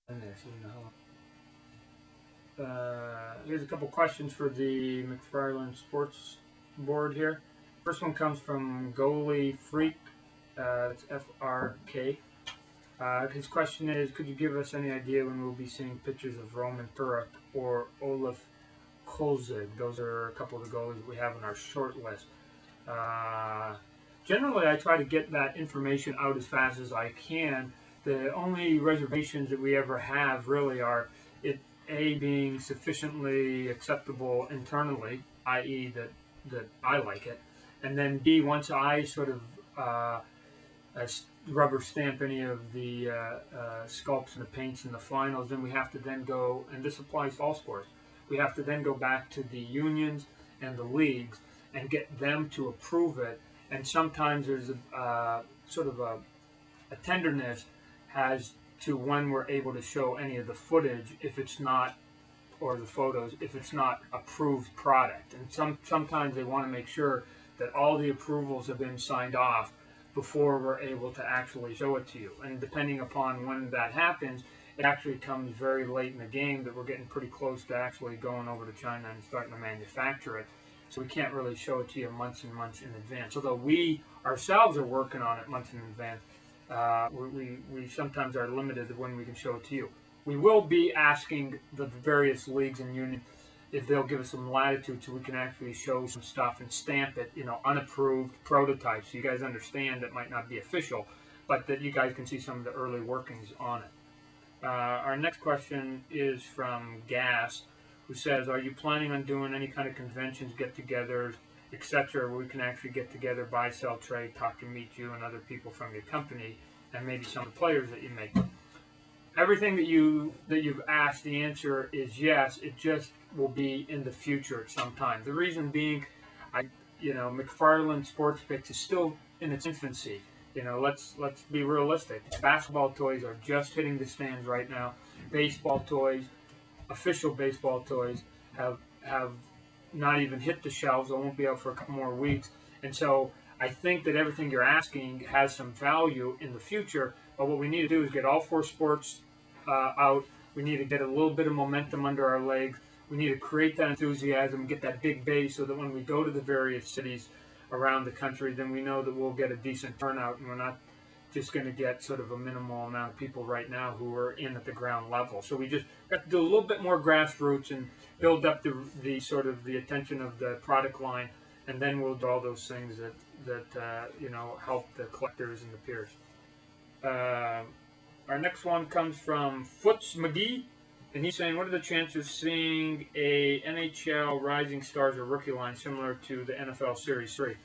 in there, so here's a couple questions for the McFarland Sports Board here. First one comes from Goalie Freak. It's FRK. His question is, could you give us any idea when we'll be seeing pictures of Roman Turek or Olaf Kolzig? Those are a couple of the goalies we have on our short list. Generally, I try to get that information out as fast as I can. The only reservations that we ever have really are it being sufficiently acceptable internally, i.e. that I like it, and then B, once I sort of rubber stamp any of the sculpts and the paints in the finals, then we have to then go, and this applies to all sports, we have to then go back to the unions and the leagues and get them to approve it. And sometimes there's a sort of a tenderness as to when we're able to show any of the footage if it's not, or the photos, if it's not approved product. And sometimes they want to make sure that all the approvals have been signed off before we're able to actually show it to you. And depending upon when that happens, it actually comes very late in the game that we're getting pretty close to actually going over to China and starting to manufacture it. So we can't really show it to you months and months in advance. Although we ourselves are working on it months in advance, we sometimes are limited when we can show it to you. We will be asking the various leagues and unions if they'll give us some latitude so we can actually show some stuff and stamp it, unapproved prototypes, so you guys understand it might not be official, but that you guys can see some of the early workings on it. Our next question is from Gas, who says, are you planning on doing any kind of conventions, get-togethers, etc., where we can actually get together, buy, sell, trade, talk to meet you and other people from your company, and maybe some of the players that you make? Everything that you've asked, the answer is yes. It just will be in the future at some time. The reason being, McFarland Sports Picks is still in its infancy. Let's be realistic. Basketball toys are just hitting the stands right now. Baseball toys, official baseball toys, have not even hit the shelves. They won't be out for a couple more weeks. And so I think that everything you're asking has some value in the future. But what we need to do is get all four sports out. We need to get a little bit of momentum under our legs. We need to create that enthusiasm, get that big base so that when we go to the various cities around the country, then we know that we'll get a decent turnout and we're not just going to get sort of a minimal amount of people right now who are in at the ground level. So we just have to do a little bit more grassroots and build up the sort of the attention of the product line, and then we'll do all those things that help the collectors and the peers. Our next one comes from Foots McGee, and he's saying, what are the chances of seeing a NHL Rising Stars or rookie line similar to the NFL Series 3?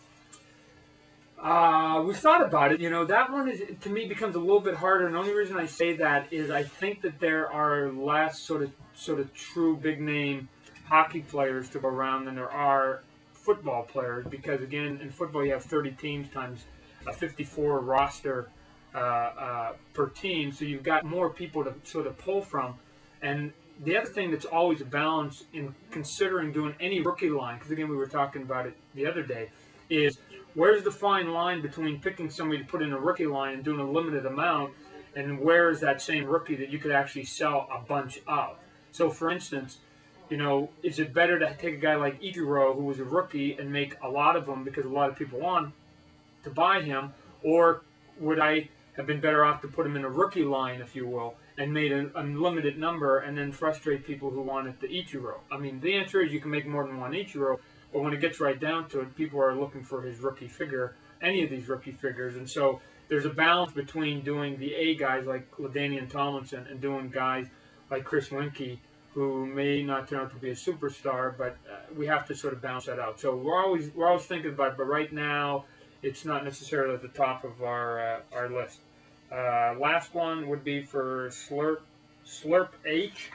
We thought about it. That one is, to me, becomes a little bit harder. And the only reason I say that is I think that there are less sort of true big name hockey players to go around than there are football players. Because again, in football you have 30 teams times a 54 roster per team, so you've got more people to sort of pull from. And the other thing that's always a balance in considering doing any rookie line, because again we were talking about it the other day, is where's the fine line between picking somebody to put in a rookie line and doing a limited amount, and where is that same rookie that you could actually sell a bunch of? So for instance, is it better to take a guy like Ichiro, who was a rookie, and make a lot of them because a lot of people want to buy him, or would I have been better off to put him in a rookie line, if you will, and made an unlimited number and then frustrate people who wanted the Ichiro? I mean, the answer is you can make more than one Ichiro, but when it gets right down to it, people are looking for his rookie figure, any of these rookie figures. And so there's a balance between doing the A guys like LaDainian Tomlinson and doing guys like Chris Winke, who may not turn out to be a superstar, but we have to sort of balance that out. So we're always thinking about it, but right now it's not necessarily at the top of our list. Last one would be for Slurp H.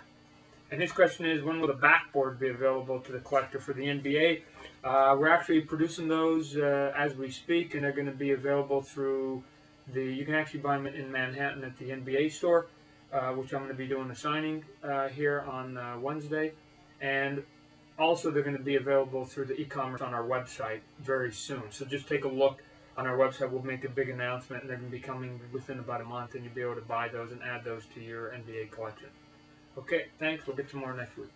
And his question is, when will the backboard be available to the collector for the NBA? We're actually producing those as we speak, and they're going to be available through you can actually buy them in Manhattan at the NBA store, which I'm going to be doing a signing here on Wednesday. And also they're going to be available through the e-commerce on our website very soon. So just take a look on our website, we'll make a big announcement, and they're going to be coming within about a month, and you'll be able to buy those and add those to your NBA collection. Okay, thanks. We'll get some more next week.